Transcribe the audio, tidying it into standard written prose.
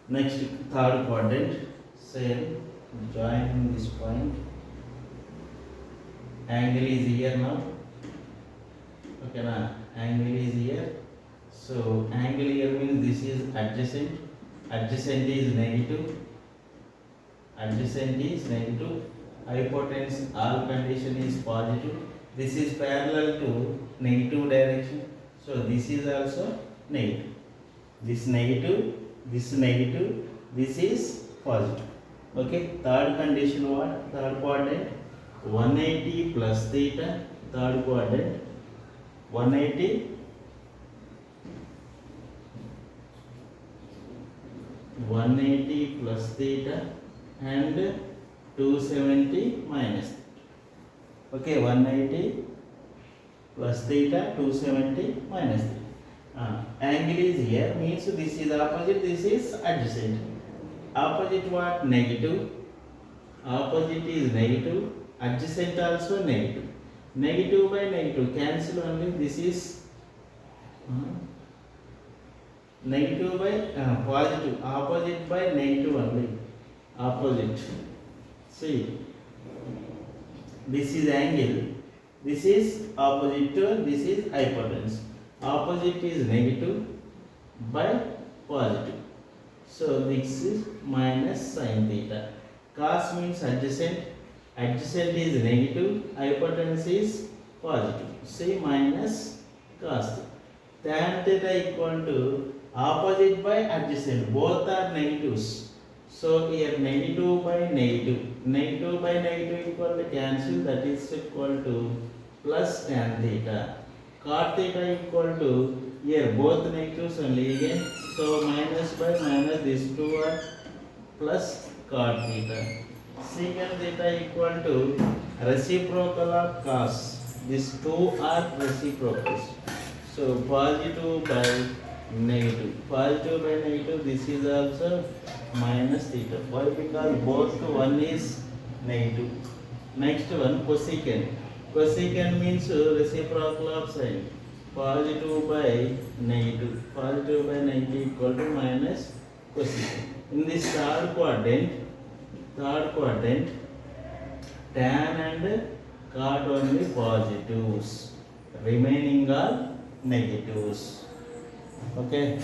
Next, third quadrant, same, join this point. Angle is here now. Okay, now angle is here. So angle here means this is adjacent. Adjacent is negative. Adjacent is negative. Hypotenuse, all condition is positive. This is parallel to negative direction. So this is also negative. This negative, this negative, this is positive. Okay, third condition what? Third quadrant 180 plus theta. Third quadrant 180 plus theta and 270 minus. Okay, 180 plus theta, 270 minus theta. Angle is here means this is opposite, this is adjacent. Opposite what? Negative. Opposite is negative. Adjacent also negative. Negative by negative cancel only. This is negative by positive. Opposite by negative only. Opposite. See, this is angle. This is opposite to this is hypotenuse. Opposite is negative by positive. So this is minus sin theta. Cos means adjacent. Adjacent is negative. Hypotenuse is positive. See, minus cos theta. Tan theta equal to opposite by adjacent. Both are negatives. So here negative by negative. Negative by negative equal to cancel. That is equal to plus tan theta. Cot theta equal to here both negatives only again. So minus by minus, these two are plus cot theta. Secant theta equal to reciprocal of cos. These two are reciprocals. So positive by negative. Positive by negative, this is also minus theta. Why? Because both one is negative. Next one, cosecant. Cosecant means reciprocal of sine. Positive by negative. Positive by negative equal to minus cosecant. In this third quadrant, tan and cot only positives. Remaining are negatives. Okay.